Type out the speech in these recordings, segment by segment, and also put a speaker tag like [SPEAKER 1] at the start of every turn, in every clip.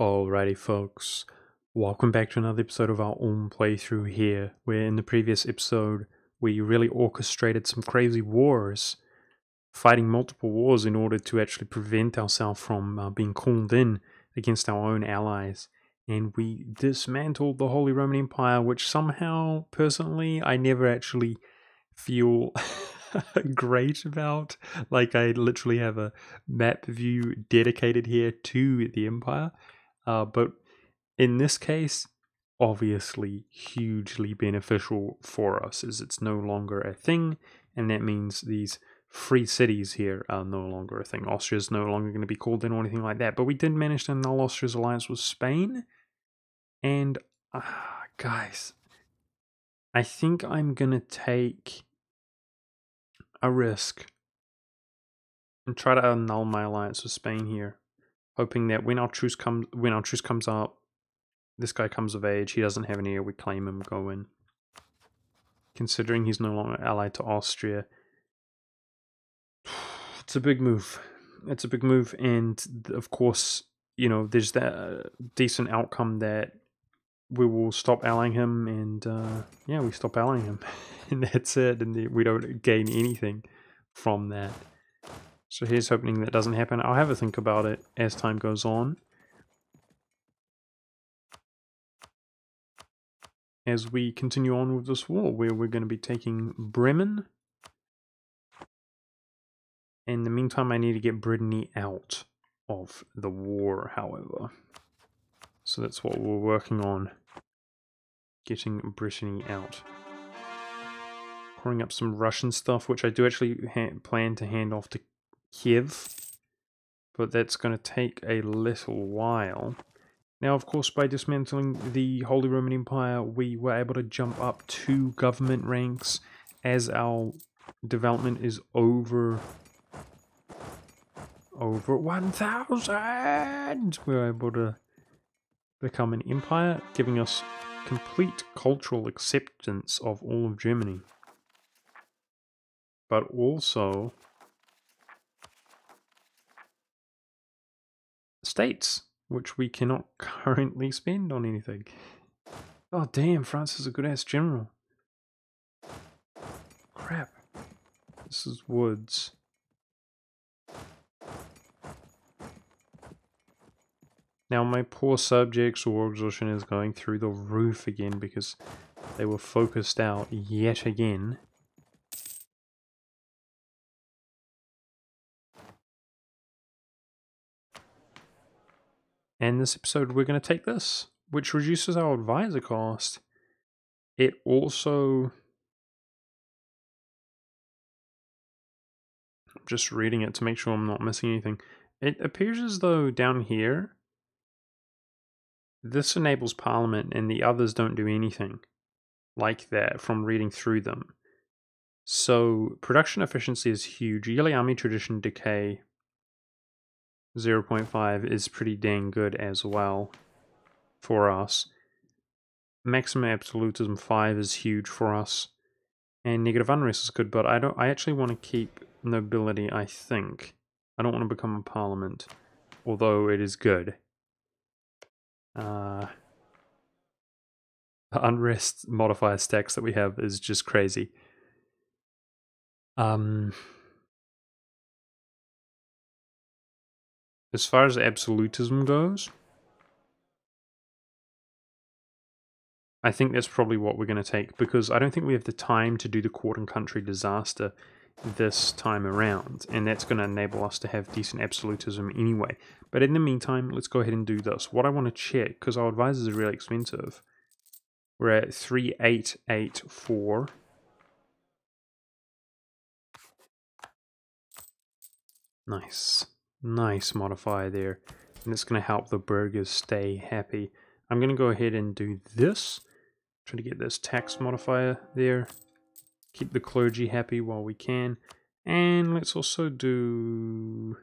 [SPEAKER 1] Alrighty, folks. Welcome back to another episode of our own playthrough here, where in the previous episode we really orchestrated some crazy wars, fighting multiple wars in order to actually prevent ourselves from being called in against our own allies. And we dismantled the Holy Roman Empire, which somehow, personally, I never actually feel great about. Like, I literally have a map view dedicated here to the Empire. But in this case, obviously hugely beneficial for us, as it's no longer a thing, and that means these free cities here are no longer a thing. Austria's no longer going to be called in or anything like that, but we did manage to annul Austria's alliance with Spain, and guys, I think I'm going to take a risk and try to annul my alliance with Spain here, hoping that when our truce comes up, this guy comes of age, he doesn't have any heir, we claim him, go in. Considering he's no longer allied to Austria, it's a big move. It's a big move, and of course, you know, there's that decent outcome that we will stop allying him, and yeah, we stop allying him, and that's it, and we don't gain anything from that. So here's hoping that doesn't happen. I'll have a think about it as time goes on, as we continue on with this war, where we're going to be taking Bremen. In the meantime, I need to get Brittany out of the war, however. So that's what we're working on. Getting Brittany out. Pouring up some Russian stuff, which I do actually plan to hand off to Kiev. But that's going to take a little while. Now, of course, by dismantling the Holy Roman Empire, we were able to jump up 2 government ranks as our development is over 1,000. We were able to become an empire, giving us complete cultural acceptance of all of Germany. But also states, which we cannot currently spend on anything. Oh damn, France is a good ass general. Crap. This is woods. Now my poor subjects' war exhaustion is going through the roof again because they were focused out yet again. And this episode we're going to take this, which reduces our advisor cost. It also... I'm just reading it to make sure I'm not missing anything. It appears as though down here, this enables Parliament and the others don't do anything like that from reading through them. So production efficiency is huge. Yearly army tradition decay 0.5 is pretty dang good as well for us. Maximum absolutism 5 is huge for us. And negative unrest is good, but I actually want to keep nobility, I think. I don't want to become a parliament, although it is good. The unrest modifier stacks that we have is just crazy. As far as absolutism goes, I think that's probably what we're going to take, because I don't think we have the time to do the court and country disaster this time around, and that's going to enable us to have decent absolutism anyway. But in the meantime, let's go ahead and do this. What I want to check, because our advisors are really expensive, we're at 3884. Nice modifier there, and it's going to help the burghers stay happy. I'm going to go ahead and do this. Try to get this tax modifier there. Keep the clergy happy while we can. And let's also do...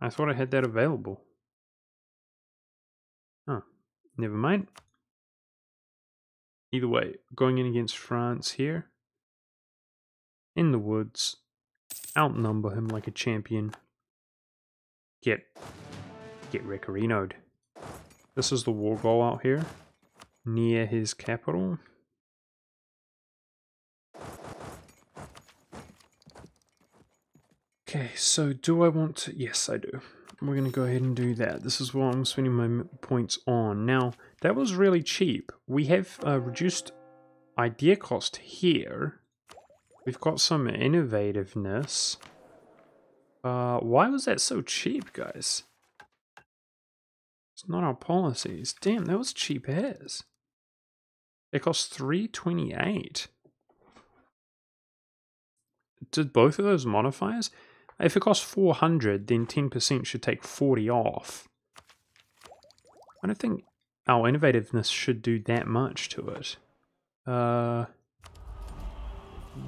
[SPEAKER 1] I thought I had that available. Oh, never mind. Either way, going in against France here. In the woods. Outnumber him like a champion. Get Recarino'd. This is the war goal out here, near his capital. Okay, so do I want to... Yes, I do. We're going to go ahead and do that. This is what I'm spending my points on. Now, that was really cheap. We have reduced idea cost here. We've got some innovativeness. Why was that so cheap, guys? It's not our policies. Damn, that was cheap as. It cost $328. Did both of those modifiers? If it costs 400, then 10% should take 40 off. I don't think our innovativeness should do that much to it.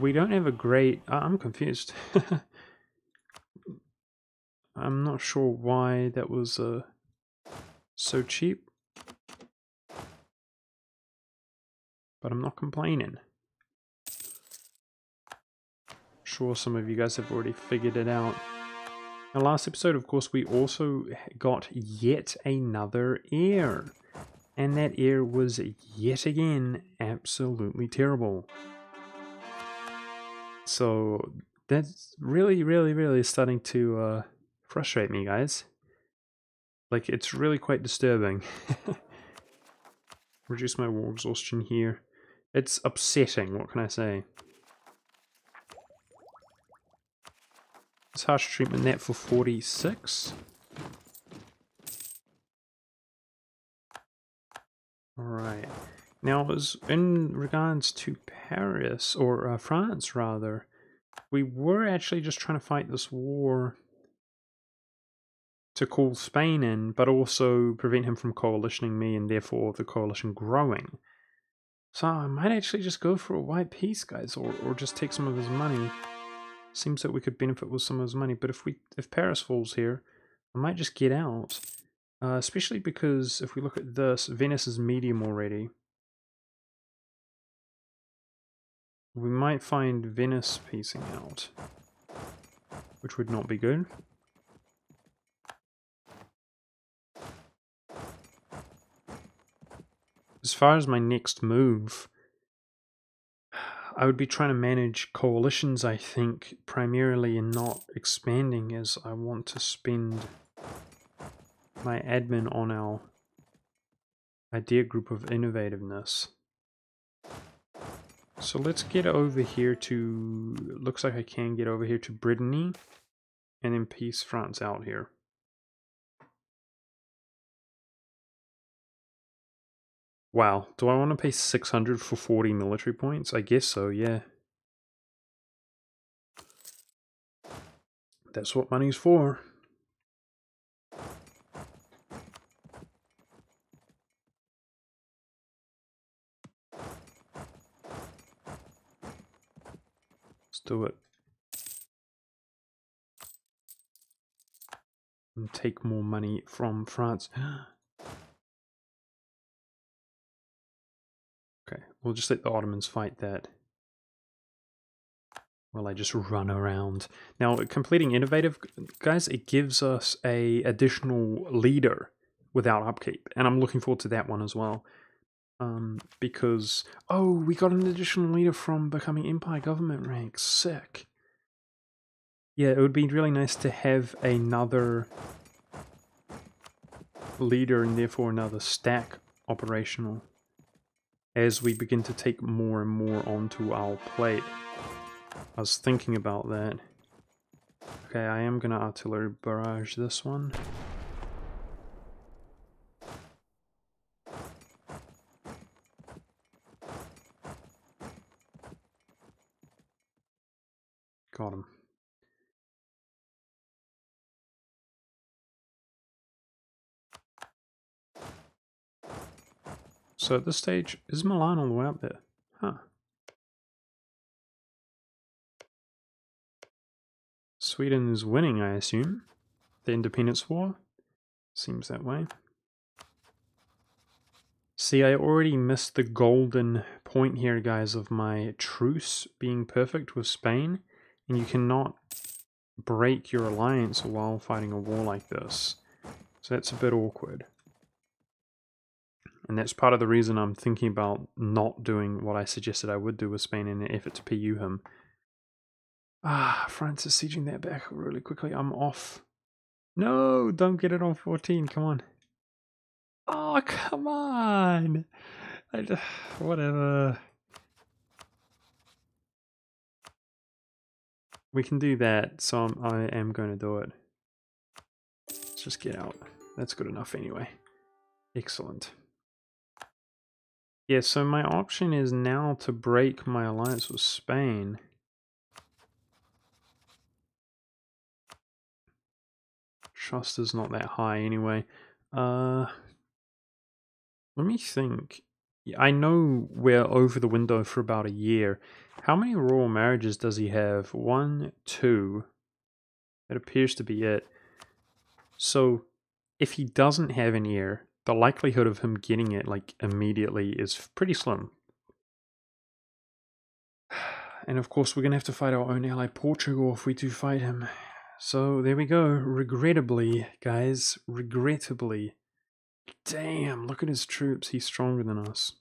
[SPEAKER 1] We don't have a great... I'm confused. I'm not sure why that was so cheap. But I'm not complaining. Sure, some of you guys have already figured it out. Now, last episode, of course, we also got yet another heir. And that heir was yet again absolutely terrible. So that's really starting to frustrate me, guys. Like, it's really quite disturbing. Reduce my war exhaustion here. It's upsetting, what can I say? It's harsh treatment net for 46. Alright. Now, as in regards to Paris, or France rather, we were actually just trying to fight this war to call Spain in, but also prevent him from coalitioning me and therefore the coalition growing. So I might actually just go for a white peace, guys, or just take some of his money. Seems that we could benefit with some of his money, but if Paris falls here, I might just get out. Especially because if we look at this, Venice is medium already. We might find Venice piecing out, which would not be good. As far as my next move, I would be trying to manage coalitions, I think, primarily, and not expanding, as I want to spend my admin on our idea group of innovativeness. So let's get over here to... Looks like I can get over here to Brittany, and then peace France out here. Wow, do I want to pay 600 for 40 military points? I guess so, yeah. That's what money's for. Let's do it. And take more money from France. Okay, we'll just let the Ottomans fight that. Well, I just run around. Now, completing innovative, guys, it gives us a additional leader without upkeep. And I'm looking forward to that one as well. Because, oh, we got an additional leader from becoming Empire government rank. Sick. Yeah, it would be really nice to have another leader and therefore another stack operational as we begin to take more and more onto our plate. I was thinking about that. Okay, I am gonna artillery barrage this one. Got him. So at this stage, is Milan all the way up there? Huh. Sweden is winning, I assume. The Independence War? Seems that way. See, I already missed the golden point here, guys, of my truce being perfect with Spain. And you cannot break your alliance while fighting a war like this. So that's a bit awkward. And that's part of the reason I'm thinking about not doing what I suggested I would do with Spain in an effort to PU him. Ah, France is sieging that back really quickly. I'm off. No, don't get it on 14. Come on. Oh, come on. Whatever. We can do that, so I am going to do it. Let's just get out. That's good enough anyway. Excellent. Yeah, so my option is now to break my alliance with Spain. Trust is not that high anyway. Let me think. I know we're over the window for about a year. How many royal marriages does he have? 1, 2. That appears to be it. So, if he doesn't have an heir, the likelihood of him getting it like immediately is pretty slim. And of course, we're gonna have to fight our own ally Portugal if we do fight him. So there we go. Regrettably, guys, regrettably. Damn, look at his troops. He's stronger than us.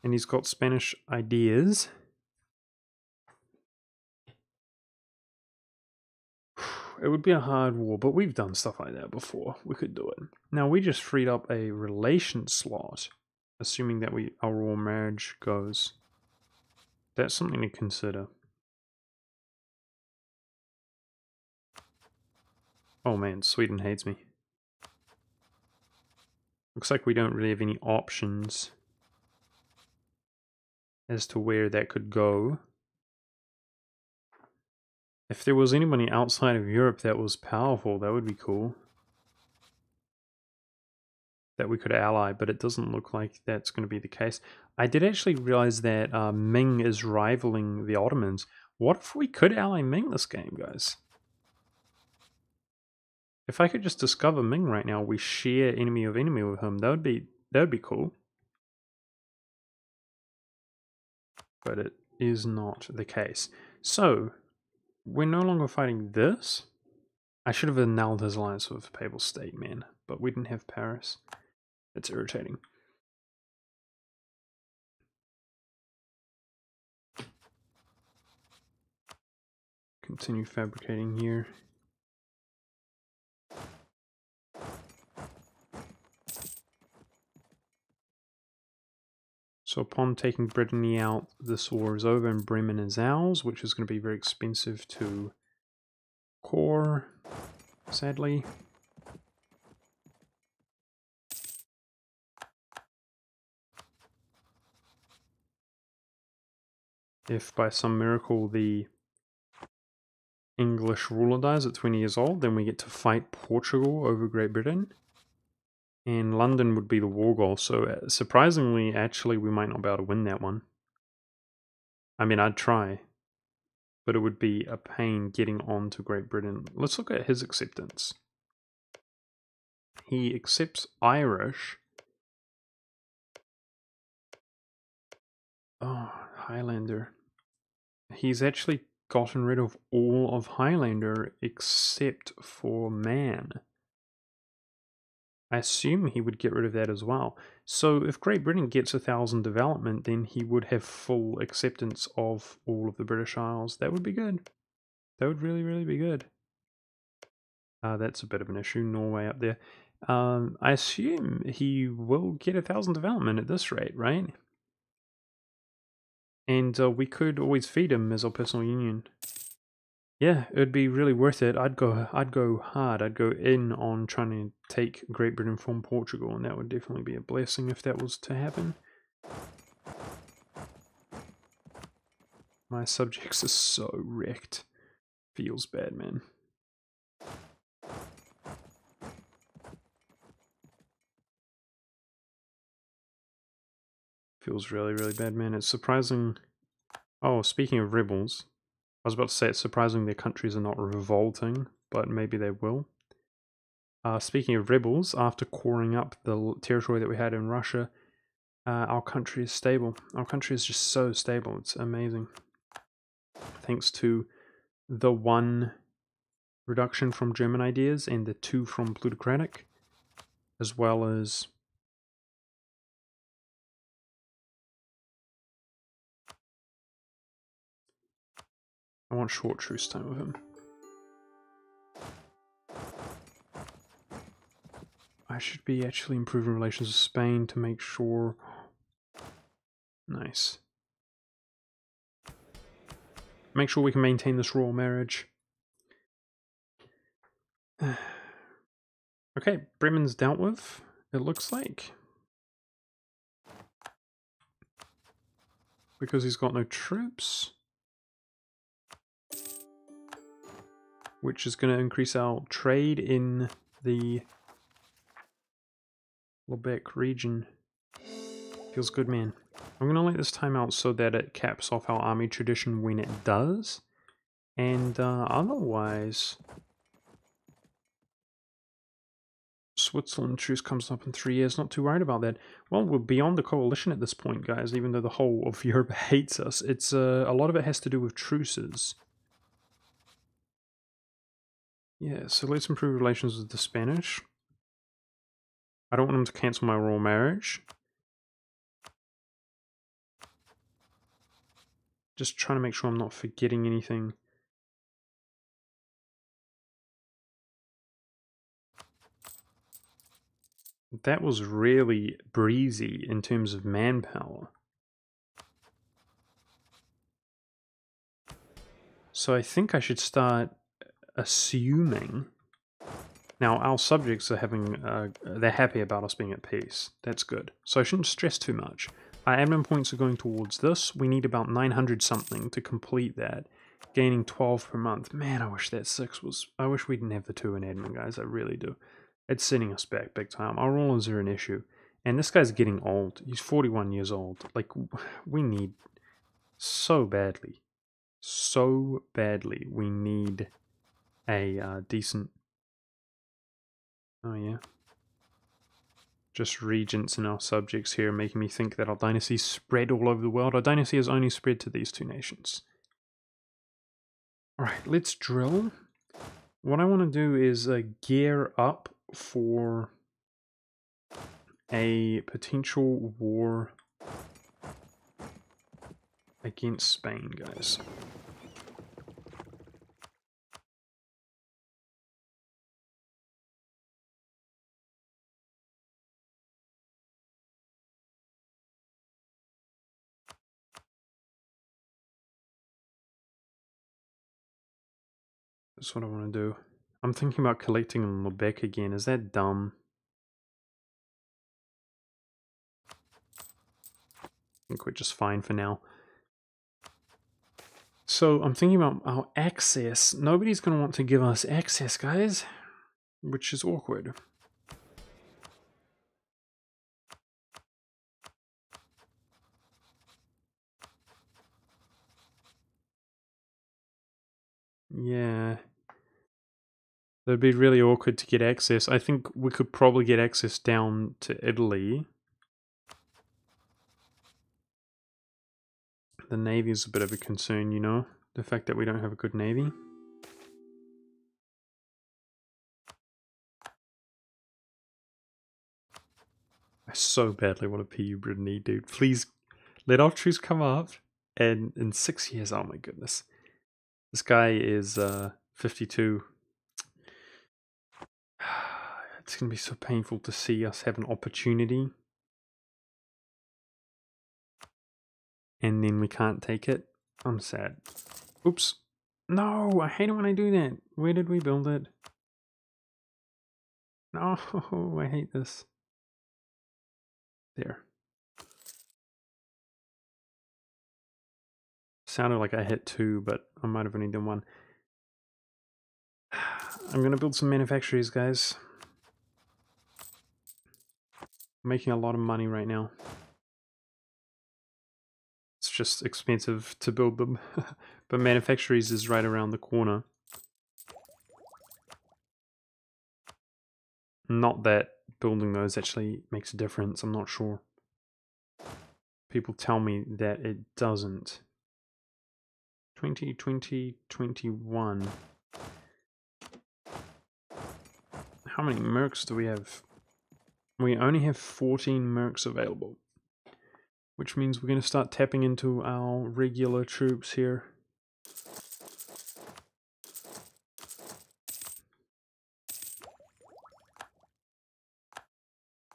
[SPEAKER 1] And he's got Spanish ideas. It would be a hard war, but we've done stuff like that before. We could do it. Now, we just freed up a relation slot, assuming that our royal marriage goes. That's something to consider. Oh man, Sweden hates me. Looks like we don't really have any options as to where that could go. If there was anybody outside of Europe that was powerful, that would be cool. That we could ally, but it doesn't look like that's going to be the case. I did actually realize that Ming is rivaling the Ottomans. What if we could ally Ming this game, guys? If I could just discover Ming right now, we share enemy of enemy with him. That would be cool. But it is not the case. So, we're no longer fighting this. I should have annulled his alliance with Papal State, man. But we didn't have Paris. It's irritating. Continue fabricating here. So upon taking Brittany out, this war is over and Bremen is ours, which is going to be very expensive to core, sadly. If by some miracle the English ruler dies at 20 years old, then we get to fight Portugal over Great Britain. And London would be the war goal, so surprisingly, actually, we might not be able to win that one. I mean, I'd try, but it would be a pain getting on to Great Britain. Let's look at his acceptance. He accepts Irish. Oh, Highlander. He's actually gotten rid of all of Highlander except for Man. I assume he would get rid of that as well. So if Great Britain gets 1,000 development, then he would have full acceptance of all of the British Isles. That would be good. That would really, really be good. That's a bit of an issue, Norway up there. I assume he will get 1,000 development at this rate, right? And we could always feed him as our personal union. Yeah, it'd be really worth it. I'd go hard. I'd go in on trying to take Great Britain from Portugal, and that would definitely be a blessing if that was to happen. My subjects are so wrecked. Feels bad, man. Feels really, really bad, man. It's surprising. Oh, speaking of rebels, I was about to say it's surprising their countries are not revolting, but maybe they will. Speaking of rebels, after coring up the territory that we had in Russia, our country is stable. Our country is just so stable. It's amazing. Thanks to the one reduction from German ideas and the 2 from plutocratic, as well as I want short truce time with him. I should be actually improving relations with Spain to make sure. Nice. Make sure we can maintain this royal marriage. Okay, Bremen's dealt with, it looks like. Because he's got no troops. Which is going to increase our trade in the Lubeck region. Feels good, man. I'm going to let this time out so that it caps off our army tradition when it does. And otherwise, Switzerland truce comes up in 3 years. Not too worried about that. Well, we're beyond the coalition at this point, guys. Even though the whole of Europe hates us, it's a lot of it has to do with truces. Yeah, so let's improve relations with the Spanish. I don't want them to cancel my royal marriage. Just trying to make sure I'm not forgetting anything. That was really breezy in terms of manpower. So I think I should start assuming. Now our subjects are having, they're happy about us being at peace. That's good. So I shouldn't stress too much. Our admin points are going towards this. We need about 900 something to complete that. Gaining 12 per month. Man, I wish that 6 was... I wish we didn't have the 2 in admin, guys. I really do. It's setting us back big time. Our rulers are an issue. And this guy's getting old. He's 41 years old. Like, we need so badly. So badly. We need a decent... Oh, yeah. Just regents and our subjects here making me think that our dynasty's spread all over the world. Our dynasty has only spread to these 2 nations. Alright, let's drill. What I want to do is gear up for a potential war against Spain, guys. That's what I want to do. I'm thinking about collecting on Lubeck again. Is that dumb? I think we're just fine for now. So I'm thinking about our access. Nobody's going to want to give us access, guys. Which is awkward. Yeah. That'd be really awkward to get access. I think we could probably get access down to Italy. The navy is a bit of a concern, you know? The fact that we don't have a good navy. I so badly want a PU Brittany, dude. Please let our truce come up. And in 6 years, oh my goodness. This guy is 52. It's going to be so painful to see us have an opportunity. And then we can't take it. I'm sad. Oops. No, I hate it when I do that. Where did we build it? No, I hate this. There. Sounded like I hit 2, but I might have only done 1. I'm going to build some manufactories, guys. I'm making a lot of money right now. It's just expensive to build them. But manufactories is right around the corner. Not that building those actually makes a difference, I'm not sure. People tell me that it doesn't. 2020, 21. How many mercs do we have? We only have 14 mercs available, which means we're going to start tapping into our regular troops here.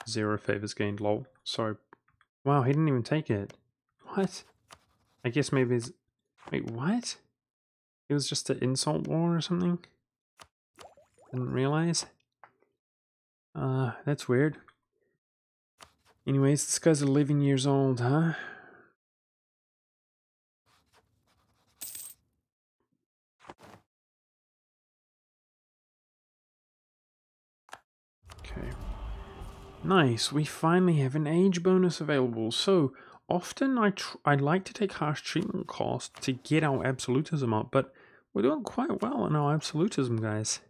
[SPEAKER 1] Zero favors gained, lol. Sorry. Wow, he didn't even take it. What? I guess maybe it's... Wait, what? It was just an insult war or something? Didn't realize? That's weird. Anyways, this guy's 11 years old, huh? Okay. Nice, we finally have an age bonus available. So, often I like to take harsh treatment cost to get our absolutism up, but we're doing quite well in our absolutism, guys.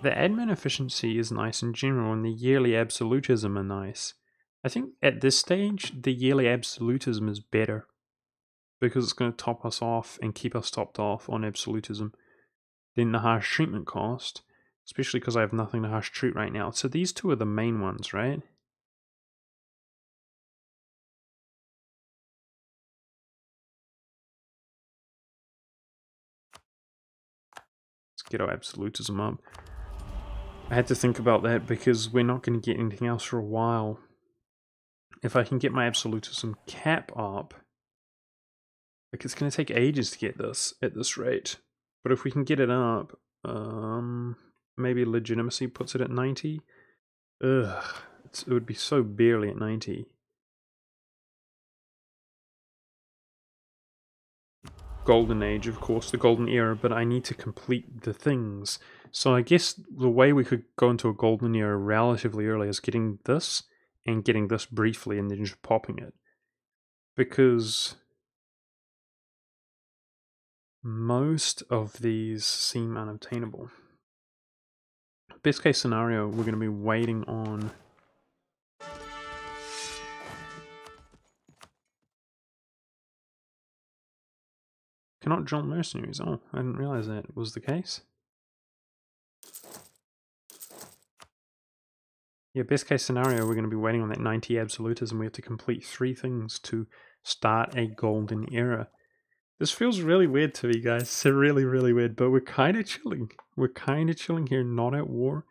[SPEAKER 1] The admin efficiency is nice in general, and the yearly absolutism are nice. I think at this stage, the yearly absolutism is better, because it's going to top us off and keep us topped off on absolutism. Then the harsh treatment cost, especially because I have nothing to harsh treat right now. So these two are the main ones, right? Let's get our absolutism up. I had to think about that because we're not going to get anything else for a while. If I can get my absolutism cap up, like it's going to take ages to get this at this rate. But if we can get it up, maybe legitimacy puts it at 90. Ugh, it would be so barely at 90. Golden Age, of course, the golden era, but I need to complete the things. So I guess the way we could go into a golden era relatively early is getting this and getting this briefly and then just popping it. Because most of these seem unobtainable. Best case scenario, we're going to be waiting on... Cannot jump mercenaries. Oh, I didn't realize that was the case. Yeah, best case scenario, we're going to be waiting on that 90 absolutism. We have to complete 3 things to start a golden era. This feels really weird to me, guys. It's really, really weird, but we're kind of chilling. We're kind of chilling here, not at war.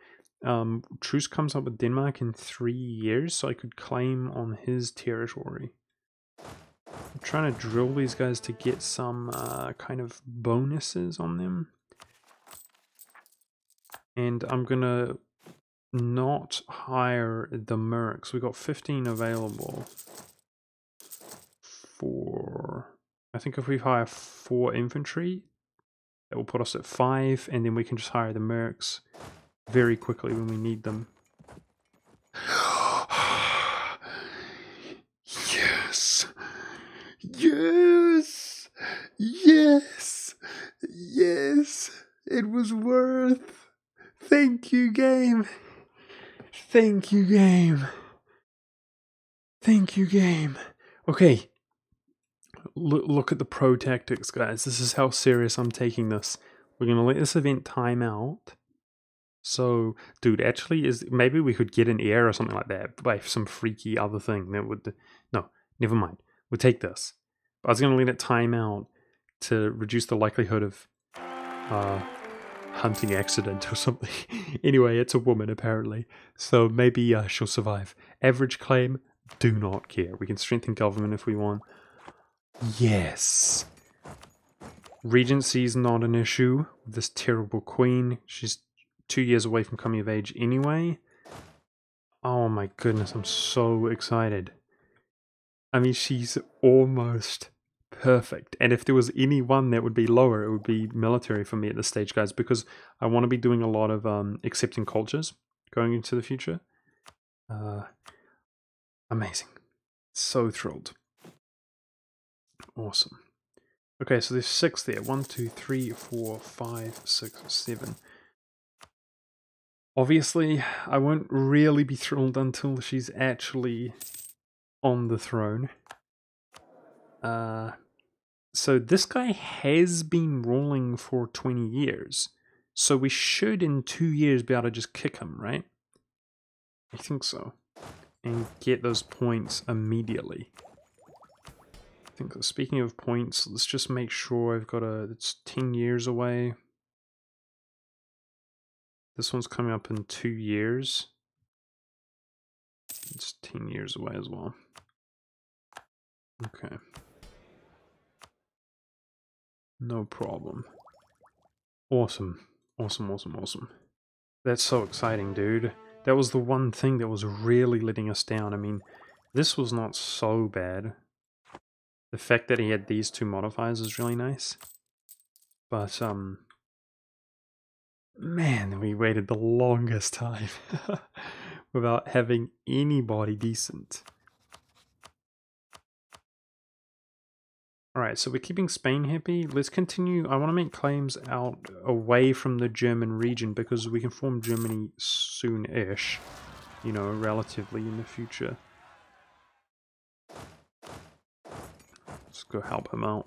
[SPEAKER 1] Truce comes up with Denmark in 3 years, so I could claim on his territory. I'm trying to drill these guys to get some kind of bonuses on them. And I'm going to not hire the mercs. We got 15 available for... I think if we hire 4 infantry, that will put us at 5, and then we can just hire the mercs very quickly when we need them. Yes! Yes! Yes! Yes! It was worth... Thank you, game! Thank you, game! Thank you, game! Okay. Look at the pro tactics, guys. This is how serious I'm taking this. We're going to let this event time out. So, dude, actually, maybe we could get an air or something like that by some freaky other thing that would... No, never mind. We'll take this. But I was going to let it time out to reduce the likelihood of hunting accident or something. Anyway, it's a woman, apparently. So maybe she'll survive. Average claim, do not care. We can strengthen government if we want. Yes. Regency is not an issue with this terrible queen. She's 2 years away from coming of age anyway. Oh my goodness, I'm so excited. I mean, she's almost perfect. And if there was any one that would be lower, it would be military for me at this stage, guys, because I want to be doing a lot of accepting cultures going into the future. Amazing. So thrilled. Awesome. Okay, so there's 6 there. 1, 2, 3, 4, 5, 6, 7. Obviously, I won't really be thrilled until she's actually on the throne. So this guy has been ruling for 20 years. So we should in 2 years be able to just kick him, right? I think so. And get those points immediately. I think so. Speaking of points, let's just make sure I've got it's 10 years away. This one's coming up in 2 years. It's 10 years away as well. Okay. No problem. Awesome. Awesome, awesome, awesome. That's so exciting, dude. That was the one thing that was really letting us down. I mean, this was not so bad. The fact that he had these two modifiers is really nice. But, man, we waited the longest time without having anybody decent. Alright, so we're keeping Spain happy. Let's continue. I want to make claims out away from the German region because we can form Germany soon-ish. You know, relatively in the future. Let's go help him out.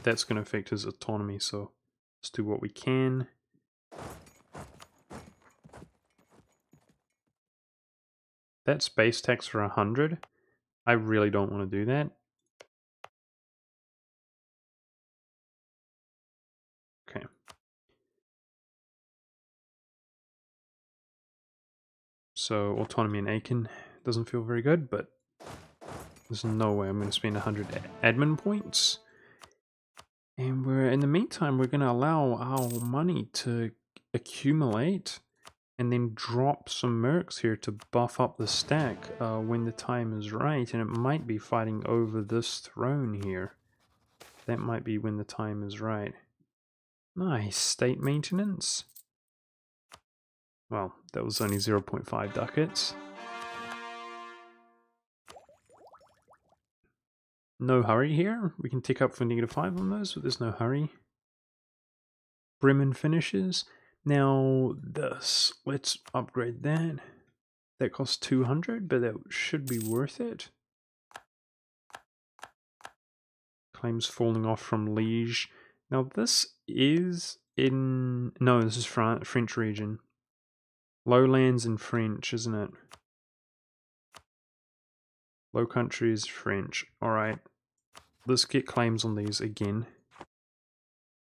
[SPEAKER 1] That's going to affect his autonomy, so let's do what we can. That's base tax for 100. I really don't want to do that. Okay. So autonomy in Aachen doesn't feel very good, but there's no way I'm going to spend 100 admin points. And in the meantime, we're going to allow our money to accumulate and then drop some mercs here to buff up the stack when the time is right. And it might be fighting over this throne here. That might be when the time is right. Nice. State maintenance. Well, that was only 0.5 ducats. No hurry here. We can tick up for -5 on those, but there's no hurry. Bremen finishes. Now this, let's upgrade that. That costs 200, but that should be worth it. Claims falling off from Liege. Now this is in... No, this is French region. Lowlands in French, isn't it? Low Country is French. Alright. Let's get claims on these again.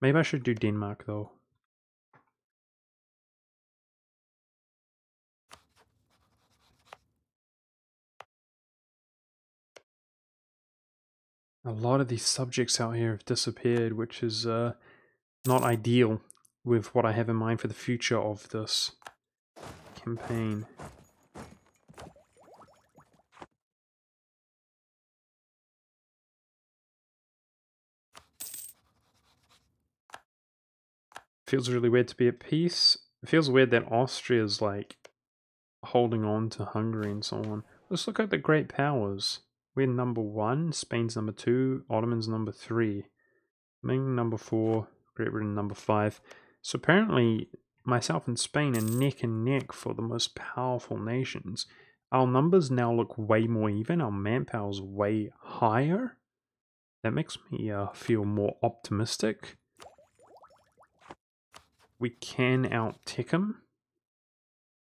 [SPEAKER 1] Maybe I should do Denmark though. A lot of these subjects out here have disappeared, which is not ideal with what I have in mind for the future of this campaign. Feels really weird to be at peace. It feels weird that Austria's like holding on to Hungary and so on. Let's look at the great powers. We're number 1, Spain's number 2, Ottoman's number 3, Ming number 4, Great Britain number 5. So apparently myself and Spain are neck and neck for the most powerful nations. Our numbers now look way more even, our manpower's way higher. That makes me feel more optimistic. We can out-tick him,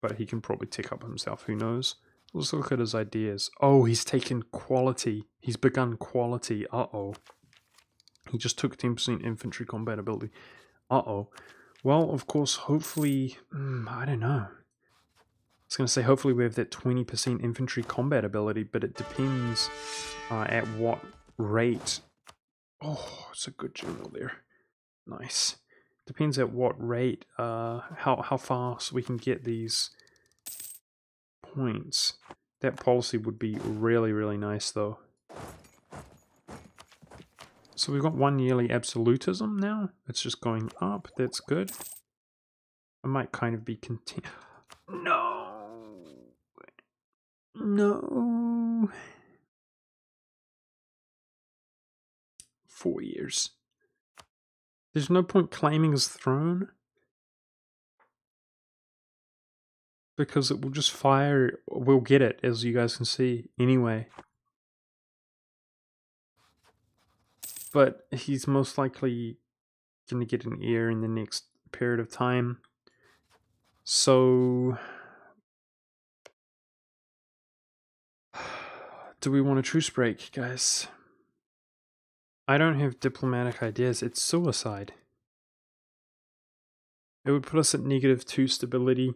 [SPEAKER 1] but he can probably tick up himself, who knows. Let's look at his ideas. Oh, he's taken quality. He's begun quality. Uh-oh. He just took 10% infantry combat ability. Uh-oh. Well, of course, hopefully... I don't know. I was going to say hopefully we have that 20% infantry combat ability, but it depends at what rate. Oh, it's a good general there. Nice. Depends at what rate, how fast we can get these points. That policy would be really, really nice, though. So we've got 1 yearly absolutism now. It's just going up. That's good. I might kind of be content. No! No! 4 years. There's no point claiming his throne. Because it will just fire. We'll get it, as you guys can see, anyway. But he's most likely going to get an heir in the next period of time. So, do we want a truce break, guys? I don't have diplomatic ideas. It's suicide. It would put us at -2 stability.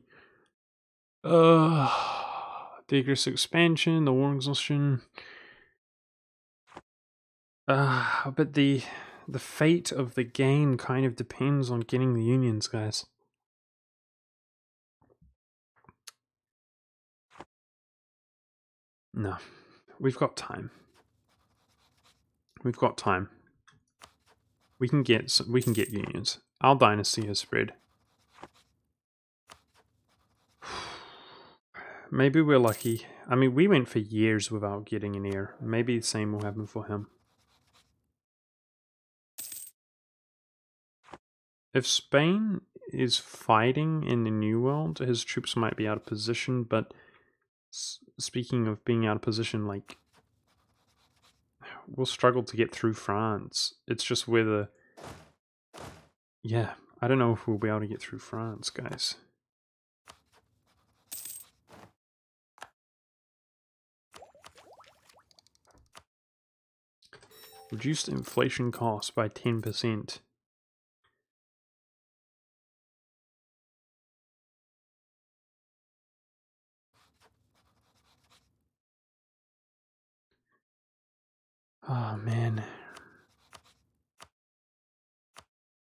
[SPEAKER 1] Decrease expansion, the war exhaustion. But the fate of the game kind of depends on getting the unions, guys. No, we've got time. We've got time. We can get unions. Our dynasty has spread. Maybe we're lucky. I mean, we went for years without getting an heir. Maybe the same will happen for him. If Spain is fighting in the New World, his troops might be out of position, but speaking of being out of position, like, we'll struggle to get through France. It's just whether... Yeah, I don't know if we'll be able to get through France, guys. Reduced inflation costs by 10%. Oh, man.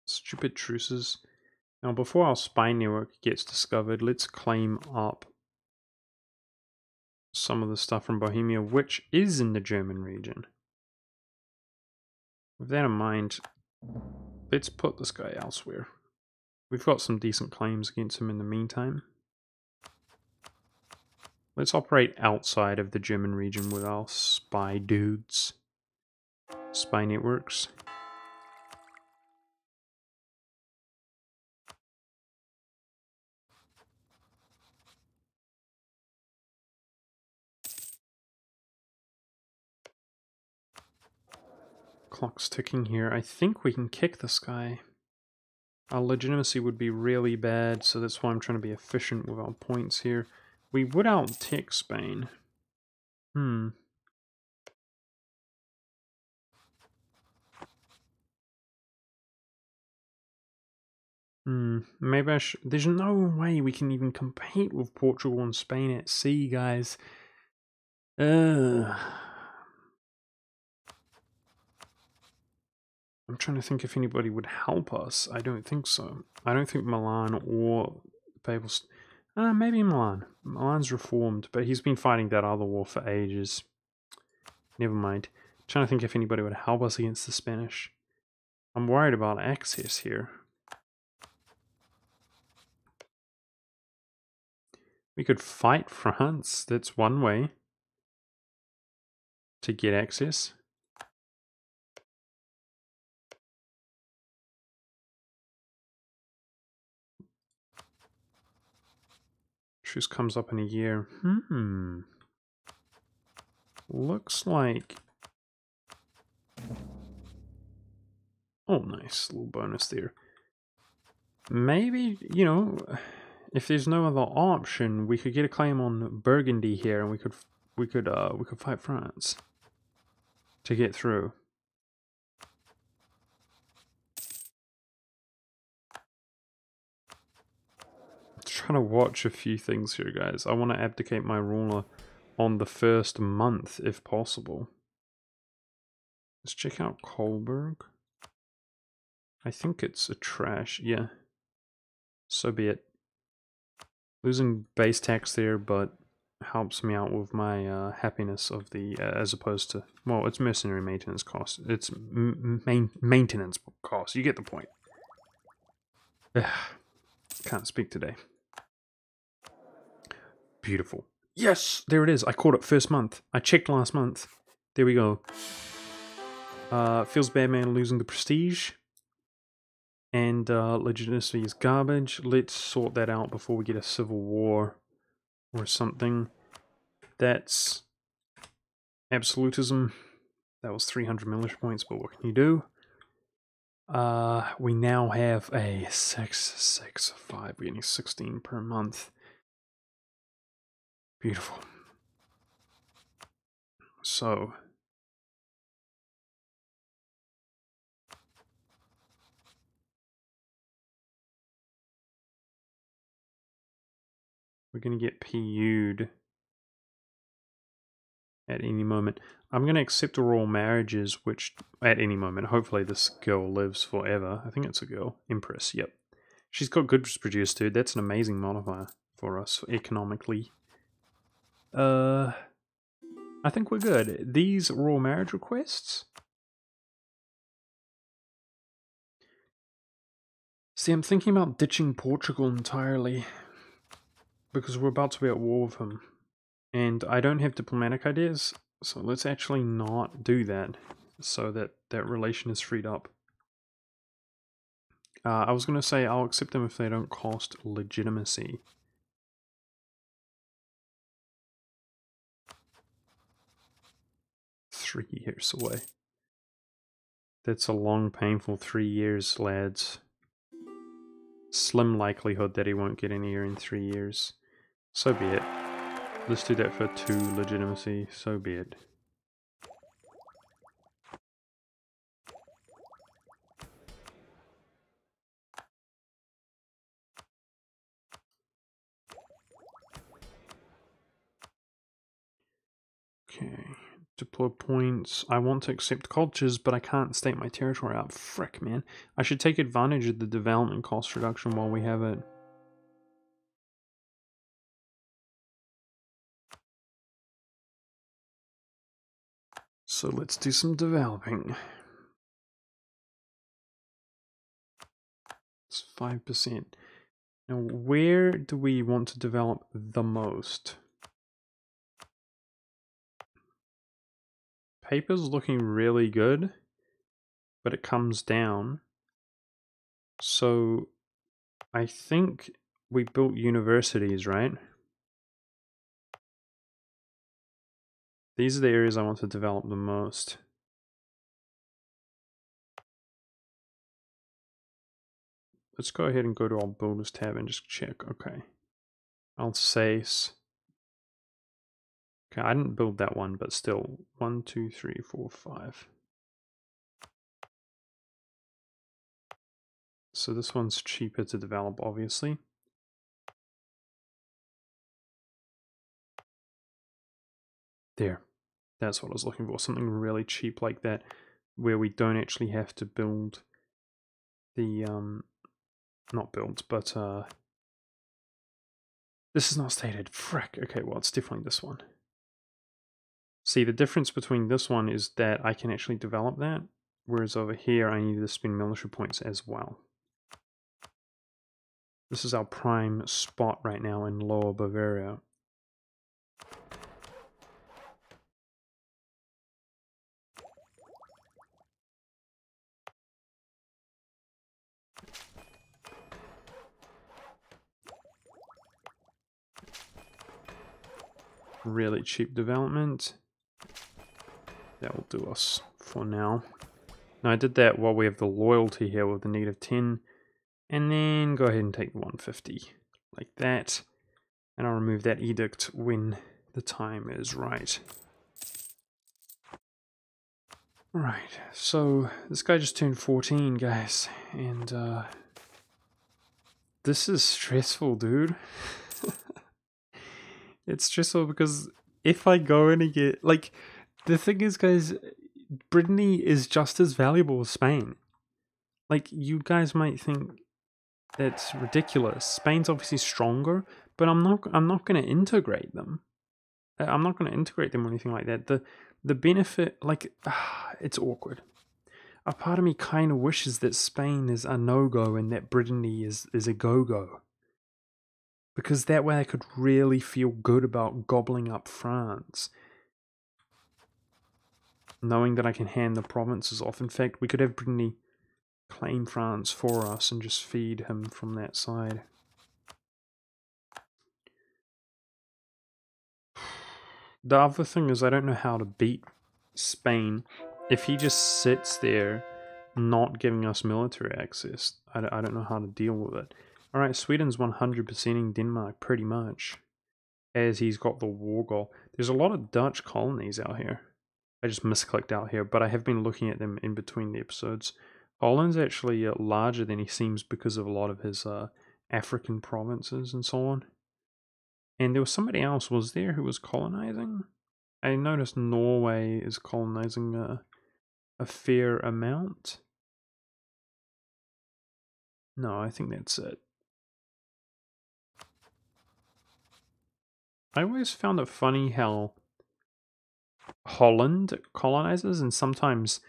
[SPEAKER 1] Stupid truces. Now, before our spy network gets discovered, let's claim up some of the stuff from Bohemia, which is in the German region. With that in mind, let's put this guy elsewhere. We've got some decent claims against him in the meantime. Let's operate outside of the German region with our spy dudes. Spy networks. Clock's ticking here. I think we can kick this guy. Our legitimacy would be really bad, so that's why I'm trying to be efficient with our points here. We would out-tech Spain. Maybe I should... There's no way we can even compete with Portugal and Spain at sea, guys. I'm trying to think if anybody would help us. I don't think so. I don't think Milan or Papal... maybe Milan. Milan's reformed, but he's been fighting that other war for ages. Never mind. I'm trying to think if anybody would help us against the Spanish. I'm worried about access here. We could fight France. That's one way to get access. Truce comes up in a year. Looks like... Oh, nice. Little bonus there. Maybe, you know, if there's no other option, we could get a claim on Burgundy here, and we could fight France to get through. I'm trying to watch a few things here, guys. I want to abdicate my ruler on the first month, if possible. Let's check out Kolberg. I think it's a trash, yeah. So be it. Losing base tax there, but helps me out with my happiness of the, as opposed to, well, it's mercenary maintenance cost. It's maintenance cost. You get the point. Can't speak today. Beautiful. Yes, there it is. I caught it first month. I checked last month. There we go. Feels bad, man, losing the prestige. And legitimacy is garbage. Let's sort that out before we get a civil war or something. That's absolutism. That was 300 militia points, but what can you do? We now have a 665. We're getting 16 per month. Beautiful. So we're gonna get PU'd at any moment. I'm gonna accept royal marriages, which at any moment. Hopefully this girl lives forever. I think it's a girl. Empress, yep. She's got goods produced, dude. That's an amazing modifier for us economically. I think we're good. These royal marriage requests. See, I'm thinking about ditching Portugal entirely because we're about to be at war with him. And I don't have diplomatic ideas, so let's actually not do that so that that relation is freed up. I was going to say I'll accept them if they don't cost legitimacy. Three years away. That's a long, painful 3 years, lads. Slim likelihood that he won't get anywhere in 3 years. So be it. Let's do that for 2 legitimacy. So be it. Okay. Deploy points. I want to accept cultures, but I can't state my territory out. Frick, man. I should take advantage of the development cost reduction while we have it. So let's do some developing. It's 5%. Now, where do we want to develop the most? Paper's looking really good, but it comes down. So I think we built universities, right? These are the areas I want to develop the most. Let's go ahead and go to our builders tab and just check. Okay. Alsace. Okay, I didn't build that one, but still. 1, 2, 3, 4, 5. So this one's cheaper to develop, obviously. There. That's what I was looking for. Something really cheap like that, where we don't actually have to build the, not build, but, this is not stated. Frick. Okay, well, it's definitely this one. See, the difference between this one is that I can actually develop that, whereas over here I need to spend military points as well. This is our prime spot right now in Lower Bavaria. Really cheap development. That will do us for now. Now I did that while we have the loyalty here with the -10. And then go ahead and take the 150. Like that. And I'll remove that edict when the time is right. Right, so this guy just turned 14, guys. And this is stressful, dude. It's stressful because if I go in and get, like, the thing is, guys, Brittany is just as valuable as Spain. Like, you guys might think that's ridiculous. Spain's obviously stronger, but I'm not going to integrate them. I'm not going to integrate them or anything like that. The benefit, like, it's awkward. A part of me kind of wishes that Spain is a no-go and that Brittany is a go-go. Because that way I could really feel good about gobbling up France. Knowing that I can hand the provinces off. In fact, we could have Brittany claim France for us and just feed him from that side. The other thing is I don't know how to beat Spain. If he just sits there not giving us military access. I don't know how to deal with it. Alright, Sweden's 100%ing Denmark pretty much, as he's got the war goal. There's a lot of Dutch colonies out here. I just misclicked out here, but I have been looking at them in between the episodes. Holland's actually larger than he seems because of a lot of his African provinces and so on. And there was somebody else, was there, who was colonizing? I noticed Norway is colonizing a fair amount. No, I think that's it. I always found it funny how Holland colonizes and sometimes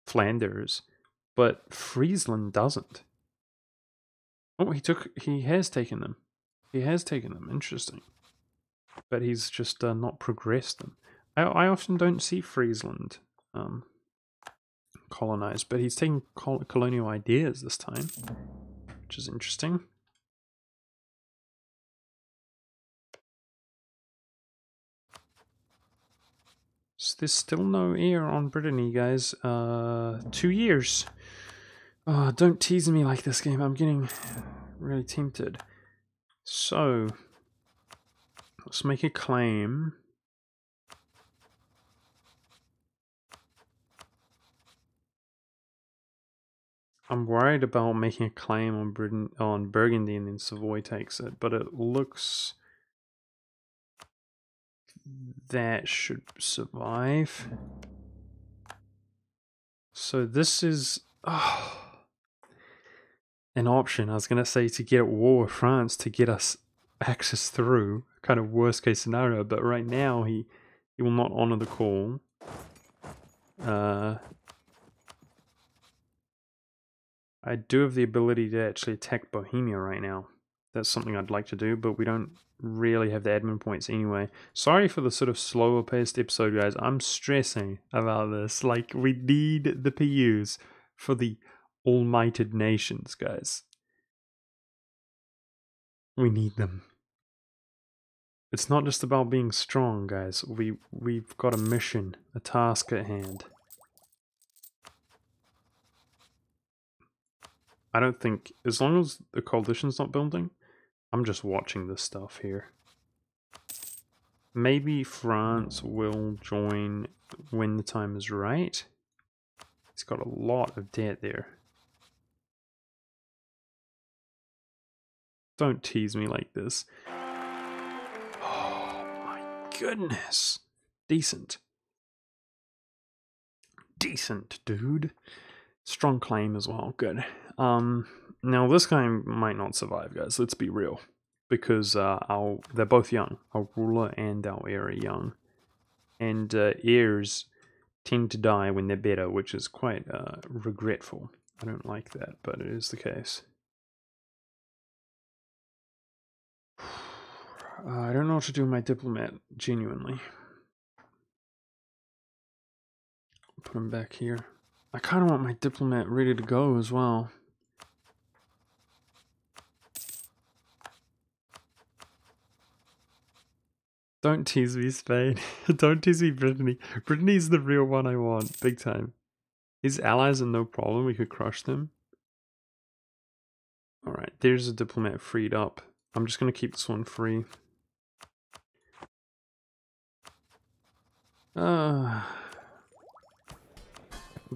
[SPEAKER 1] Flanders, but Friesland doesn't. Oh, he has taken them. He has taken them, interesting. But he's just not progressed them. I often don't see Friesland colonized, but he's taking colonial ideas this time, which is interesting. So there's still no heir on Brittany, guys. 2 years. Oh, don't tease me like this, game. I'm getting really tempted. So, let's make a claim. I'm worried about making a claim on Burgundy and then Savoy takes it, but it looks that should survive. So this is an option. I was going to say to get at war with France to get us access through, kind of worst case scenario, but right now he will not honor the call. I do have the ability to actually attack Bohemia right now. That's something I'd like to do, but we don't really have the admin points anyway. Sorry for the sort of slower paced episode, guys. I'm stressing about this. Like, we need the PUs for the Ulmited Nations, guys. We need them. It's not just about being strong, guys. We've got a mission, a task at hand. I don't think, as long as the coalition's not building, I'm just watching this stuff here. Maybe France will join when the time is right. He's got a lot of debt there. Don't tease me like this. Oh my goodness. Decent. Decent, dude. Strong claim as well. Good. Now this guy might not survive, guys. Let's be real. Because they're both young. Our ruler and our heir are young. And heirs tend to die when they're better, which is quite regretful. I don't like that, but it is the case. I don't know what to do with my diplomat, genuinely. Put him back here. I kind of want my diplomat ready to go as well. Don't tease me, Spain. Don't tease me, Brittany. Brittany's the real one I want, big time. His allies are no problem, we could crush them. Alright, there's a diplomat freed up. I'm just going to keep this one free.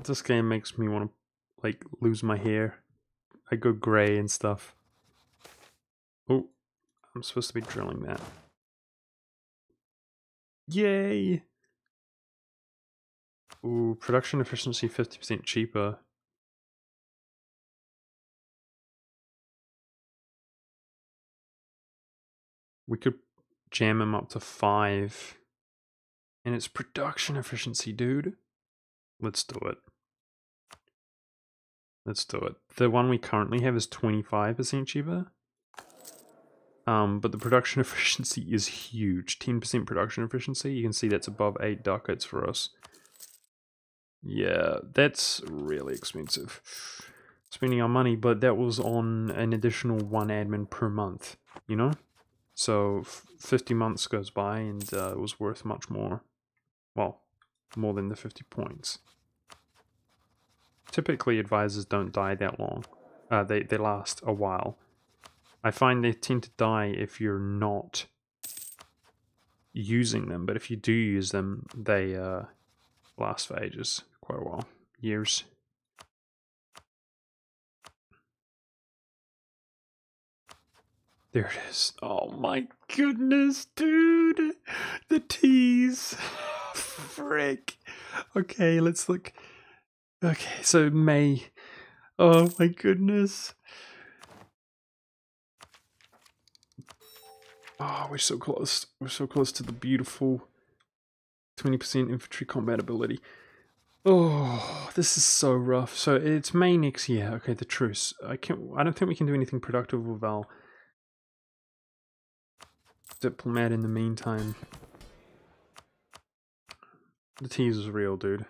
[SPEAKER 1] This game makes me want to, like, lose my hair. I go grey and stuff. Oh, I'm supposed to be drilling that. Yay! Ooh, production efficiency 50% cheaper. We could jam him up to 5. And it's production efficiency, dude. Let's do it. Let's do it. The one we currently have is 25% cheaper. But the production efficiency is huge. 10% production efficiency. You can see that's above 8 ducats for us. Yeah, that's really expensive. Spending our money, but that was on an additional 1 admin per month, you know? So 50 months goes by and it was worth much more. Well, more than the 50 points. typically advisors don't die that long. They last a while. I find they tend to die if you're not using them, but if you do use them, they last for ages, quite a while, years. There it is. Oh my goodness, dude! The tease! Frick! Okay, let's look. Okay, so May. Oh my goodness. Oh, we're so close. We're so close to the beautiful 20% infantry combat ability. Oh, this is so rough. So it's May next year. Okay, the truce. I don't think we can do anything productive with our diplomat in the meantime. The tease is real, dude.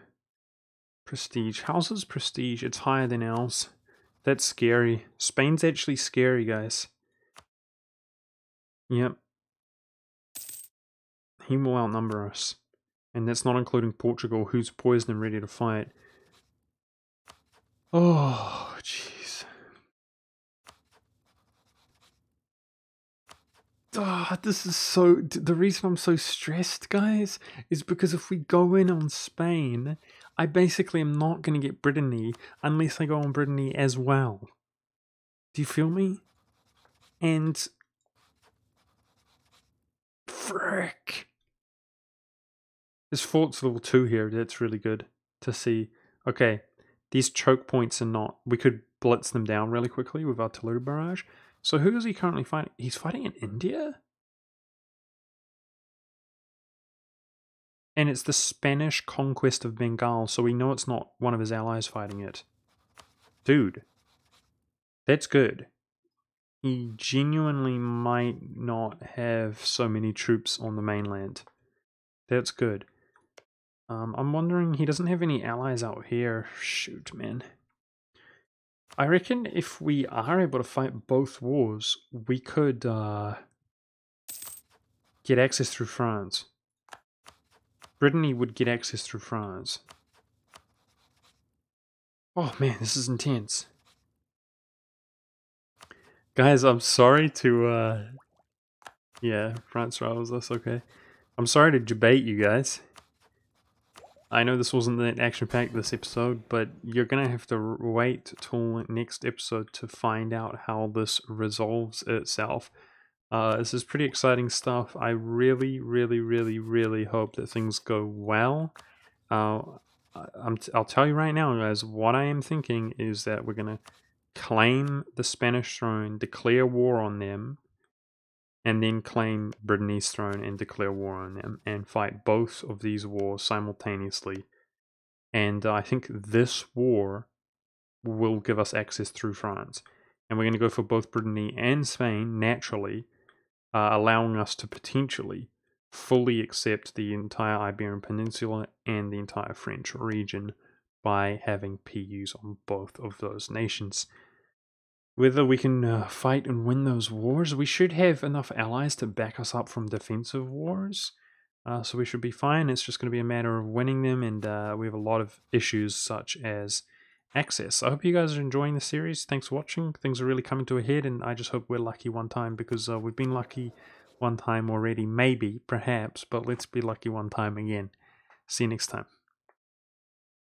[SPEAKER 1] Prestige. How's his prestige? It's higher than ours. That's scary. Spain's actually scary, guys. Yep. He will outnumber us. And that's not including Portugal, who's poised and ready to fight. Oh, jeez. Ah, this is so... The reason I'm so stressed, guys, is because if we go in on Spain, I basically am not going to get Brittany unless I go on Brittany as well. Do you feel me? And... Frick! There's forts level 2 here, that's really good to see. Okay, these choke points are not... We could blitz them down really quickly with artillery barrage. So who is he currently fighting? He's fighting in India? And it's the Spanish conquest of Bengal, so we know it's not one of his allies fighting it. Dude, that's good. He genuinely might not have so many troops on the mainland. That's good. I'm wondering, he doesn't have any allies out here. Shoot, man. I reckon if we are able to fight both wars, we could get access through France. Brittany would get access through France. Oh man, this is intense. Guys, I'm sorry to, yeah, France rivals us, okay. I'm sorry to debate you guys. I know this wasn't that action-packed this episode, but you're gonna have to wait till next episode to find out how this resolves itself. This is pretty exciting stuff. I really, really, really, really hope that things go well. I'll tell you right now, guys, what I am thinking is that we're gonna claim the Spanish throne, declare war on them, and then claim Brittany's throne and declare war on them, and fight both of these wars simultaneously. And I think this war will give us access through France. And we're going to go for both Brittany and Spain, naturally, allowing us to potentially fully accept the entire Iberian Peninsula and the entire French region by having PUs on both of those nations. Whether we can fight and win those wars, we should have enough allies to back us up from defensive wars. So we should be fine. It's just going to be a matter of winning them, and we have a lot of issues such as access. I hope you guys are enjoying the series. Thanks for watching. Things are really coming to a head, and I just hope we're lucky one time, because we've been lucky one time already, maybe, perhaps, but let's be lucky one time again. See you next time.